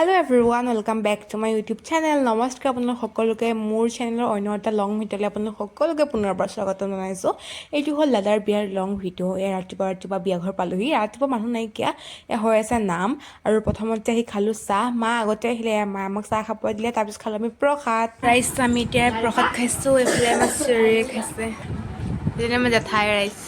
Hello everyone, welcome back to my YouTube channel. নমস্কাৰ আপোনালোক সকলোকে মোৰ চেনেলৰ অন্য এটা লং ভিডিঅ'লৈ আপোনালোক সকলোকে পুনৰবাৰ স্বাগতম জনাইছোঁ। এইটো হ'ল দাদাৰ বিয়াৰ লং ভিডিঅ'। ৰাতিপুৱা বিয়া ঘৰ পালোহি। ৰাতিপুৱা মানুহ নাইকিয়া হৈ আছে নাম আৰু প্ৰথমতে আহি খালোঁ চাহ। মা আগতে আহিলে, মা আমাক চাহ খাব দিলে, তাৰপিছত খালোঁ আমি প্ৰসাদ। ৰাইচ আমি এতিয়া প্ৰসাদ খাইছোঁ। এইফালে আমাৰ চিঞৰি খাইছে, যেনে আমাৰ জেঠাই ৰাইচ।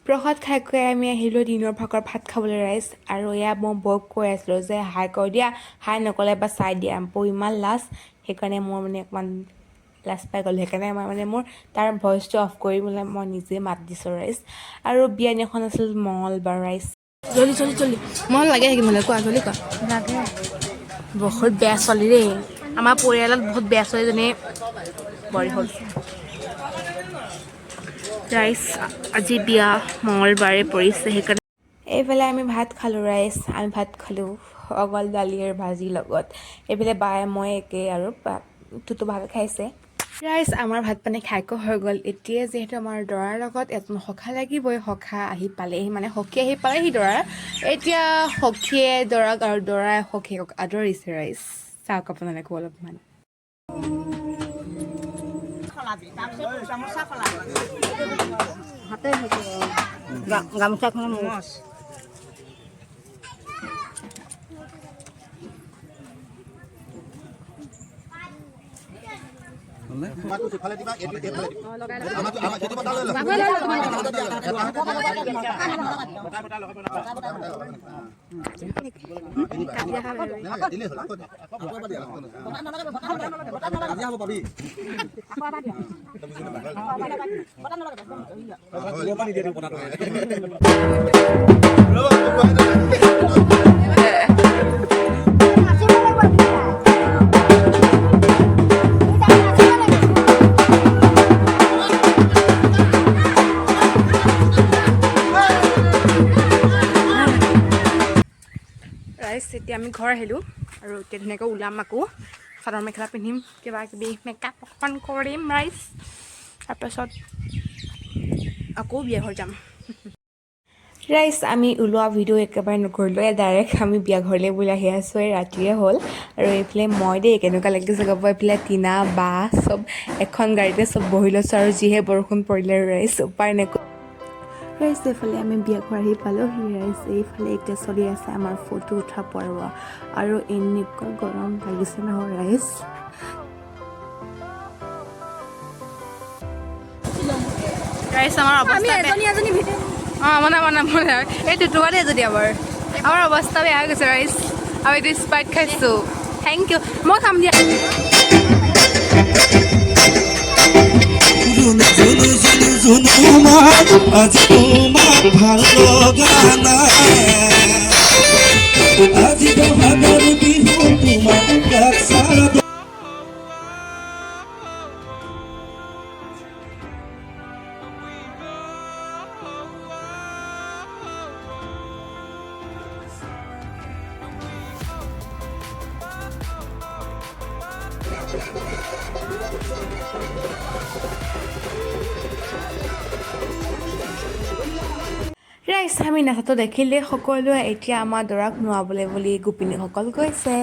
প্ৰসাদ খাই আমি আহিলোঁ দিনৰ ভাগৰ ভাত খাবলৈ ৰাইজ। আৰু এয়া মই বৌক কৈ আছিলোঁ যে হাই কৈ দিয়া, হাই নক'লে বা চাই দিয়া। বৌ ইমান লাজ, সেইকাৰণে মোৰ অকণমান লাজ পাই গ'লোঁ। সেইকাৰণে মোৰ তাৰ ভইচটো অফ কৰি মই নিজে মাত দিছোঁ ৰাইজ। আৰু বিয়া দিনাখন আছিল মঙলবাৰ ৰাইজ। জল্দি মন লাগে থাকিম কোৱা জল্দি কোৱা। লাগে বহুত বেয়া ছোৱালী দেই, আমাৰ পৰিয়ালত বহুত বেয়া ছোৱালীজনী বৰি হ'ল ৰাইজ। আজি বিয়া মঙলবাৰে পৰিছে, সেইকাৰণে এইফালে আমি ভাত খালোঁ ৰাইজ। আমি ভাত খালোঁ অকল দালি আৰু ভাজিৰ লগত। এইফালে বায়ে মই একেই আৰু তুতো ভাত খাইছে ৰাইজ। আমাৰ ভাত পানী খাইকৈ হৈ গ'ল। এতিয়া যিহেতু আমাৰ দৰাৰ লগত এজন সখা লাগিবই, সখা আহি পালেহি, সখী আহি পালেহি দৰাৰ। এতিয়া সখীয়ে দৰাক আৰু দৰাই সখীয়েকক আদৰিছে ৰাইজ। চাওক আপোনালোকে অলপমান। গামোচাখন এতিয়া আমি ঘৰ আহিলোঁ আৰু এতিয়া ধুনীয়াকৈ ওলাম, আকৌ চাদৰ মেখেলা পিন্ধিম, কিবা কিবি মেকআপ অকণমান কৰিম ৰাইজ। তাৰপাছত আকৌ বিয়া ঘৰ যাম ৰাইজ। আমি ওলোৱা ভিডিঅ' একেবাৰে নকৰিলোঁ, ডাইৰেক্ট আমি বিয়া ঘৰলৈ বুলি আহি আছোঁ। ৰাতিয়ে হ'ল আৰু এইফালে মই দেই কেনেকুৱা লাগিছে ক'ব। এইফালে টিনা বা চব এখন গাড়ীতে চব বহি লৈছোঁ আৰু যিহে বৰষুণ পৰিলে ৰাইজ, উপায় নাই ৰাইজ। এইফালে আমি বিয়া ঘৰ আহি পালোঁহি ৰাইজ। এইফালে এতিয়া চলি আছে আমাৰ ফটো উঠা পৰ্ব আৰু এনেকুৱা গৰম লাগিছে নহয় ৰাইজ। ৰাইজ আমাৰ অৱস্থা এইটো তোমাৰে যদি আমাৰ অৱস্থা বেয়া হৈ গৈছে ৰাইজ। আৰু এইটো স্প্ৰাইট খাইছোঁ, থেংক ইউ। মই খাম দিয়া। আজি তোমাক ভাল লগা নাই, আজি বহাগৰ বিহু তোমাক গাত চাব। ৰাইজ আমি নাচাটো দেখিলে সকলোৱে এতিয়া আমাৰ দৰাক নোৱাবলৈ বুলি গোপিনীসকল গৈছে।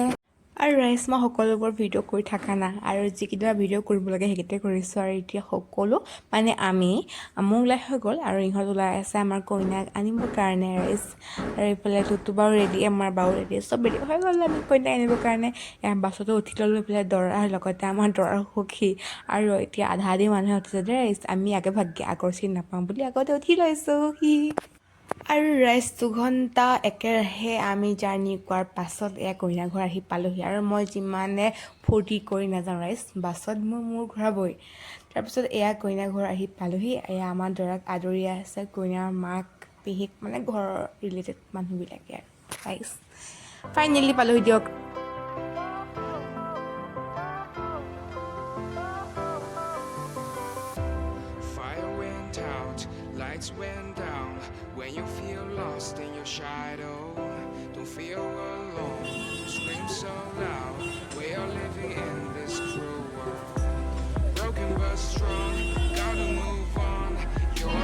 আৰু ৰাইজ মই সকলোবোৰ ভিডিঅ' কৰি থকা নাই, আৰু যিকেইটা ভিডিঅ' কৰিব লাগে সেইকেইটাই কৰিছোঁ। আৰু এতিয়া সকলো আমি মোৰ ওলাই হৈ গ'ল আৰু ইহঁত ওলাই আছে আমাৰ কইনাক আনিবৰ কাৰণে ৰাইজ। আৰু এইফালে তুতু বাৰু ৰেডি, আমাৰ বাৰু ৰেডি, চব ৰেডি হৈ গ'ল আমি কইনাক আনিবৰ কাৰণে। বাছতো উঠি ল'লোঁ। এইফালে দৰাৰ লগতে আমাৰ দৰাৰ সখী আৰু এতিয়া আধা আধি মানুহে উঠিছে দেই ৰাইজ। আমি আগে ভাগে আগৰ চিট নাপাওঁ বুলি আগতে উঠি লৈছোঁ আৰু ৰাইজ 2 ঘণ্টা একেৰাহে আমি জাৰ্ণি কৰাৰ পাছত এয়া কইনা ঘৰ আহি পালোঁহি। আৰু মই যিমানে ফূৰ্তি কৰি নাযাওঁ ৰাইজ, বাছত মোৰ ঘূৰাবই। তাৰপিছত এয়া কইনা ঘৰ আহি পালোঁহি। এয়া আমাৰ দৰাক আদৰি আছে কইনাৰ মাক পেহীক, ঘৰৰ ৰিলেটেড মানুহবিলাকে আৰু ৰাইজ। ফাইনেলি পালোঁহি দিয়ক। Lights went down when you feel lost in your shadow. Don't feel alone, don't scream so loud. We are living in this cruel world. Broken but strong, gotta move on. You're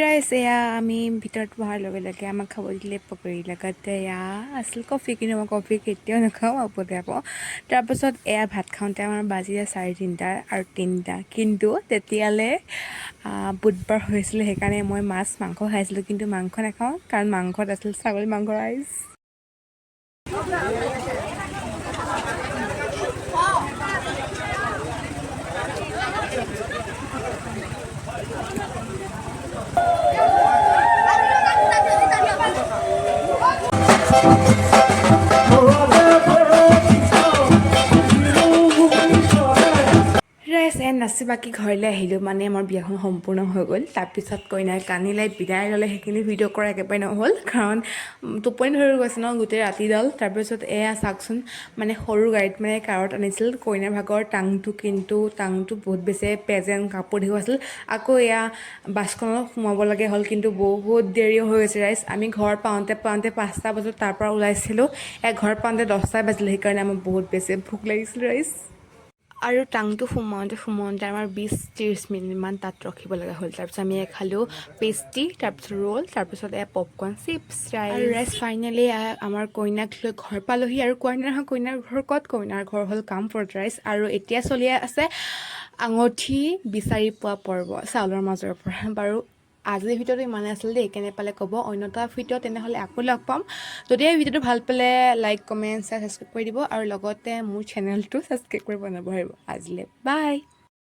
ৰাইজ এয়া আমি ভিতৰত বহাৰ লগে লগে আমাক খাব দিলে পকৰি লগতে এয়া আছিল কফি, কিন্তু মই কফি কেতিয়াও নাখাওঁ, আপতে পাওঁ। তাৰপাছত এয়া ভাত খাওঁতে আমাৰ বাজিলে 3:30 আৰু 3টা, কিন্তু তেতিয়ালৈ বুধবাৰ হৈছিলে, সেইকাৰণে মই মাছ মাংস খাইছিলোঁ, কিন্তু মাংস নাখাওঁ কাৰণ মাংসত আছিল ছাগলী মাংস। ৰাইজ ৰাইজ এণ্ড নাচি বাকী ঘৰলৈ আহিলোঁ, মানে আমাৰ বিয়াখন সম্পূৰ্ণ হৈ গ'ল। তাৰপিছত কইনাই কান্দিলে, বিদায় ল'লে, সেইখিনি ভিডিঅ' কৰা একেবাৰে নহ'ল কাৰণ টোপনি ধৰি গৈছে ন গোটেই ৰাতিডাল। তাৰপিছত এয়া চাওকচোন, মানে সৰু গাড়ীত মানে কাৰত আনিছিল কইনাৰ ভাগৰ টাংটো, কিন্তু টাংটো বহুত বেছি পেজেণ্ট কাপোৰ দেখুৱা আছিল। আকৌ এয়া বাছখনত সোমাব লাগে হ'ল, কিন্তু বহুত দেৰি হৈ গৈছে ৰাইজ। আমি ঘৰ পাওঁতে 5টা বজাত তাৰ পৰা ওলাইছিলোঁ, ঘৰ পাওঁতে 10টা বাজিলে, সেইকাৰণে আমাৰ বহুত বেছি ভোক লাগিছিল ৰাইজ। আৰু টাংটো সোমাওঁতে আমাৰ 20-30 মিনিটমান তাত ৰখিব লগা হ'ল। তাৰপিছত আমি খালোঁ পেষ্ট্ৰি, তাৰপিছত ৰোল, তাৰপিছত পপকৰ্ণ, চিপছ। আৰু ৰাইজ ফাইনেলি আমাৰ কইনাক লৈ ঘৰ পালোহি। আৰু কইনাৰ ঘৰ ক'ত? কইনাৰ ঘৰ হ'ল কামপুৰত ৰাইজ। আৰু এতিয়া চলি আছে আঙুঠি বিচাৰি পোৱা পৰ্ব চাউলৰ মাজৰ পৰা। বাৰু আজিৰ ভিডিঅ'টো ইমানে আছিল দেই, কেনে পালে ক'ব। অন্য এটা ভিডিঅ' তেনেহ'লে আকৌ লগ পাম। যদি এই ভিডিঅ'টো ভাল পালে লাইক, কমেণ্ট, ছাবস্ক্ৰাইব কৰি দিব, আৰু লগতে মোৰ চেনেলটো ছাবস্ক্ৰাইব কৰিব নাপাহৰিব। আজিলৈ বাই।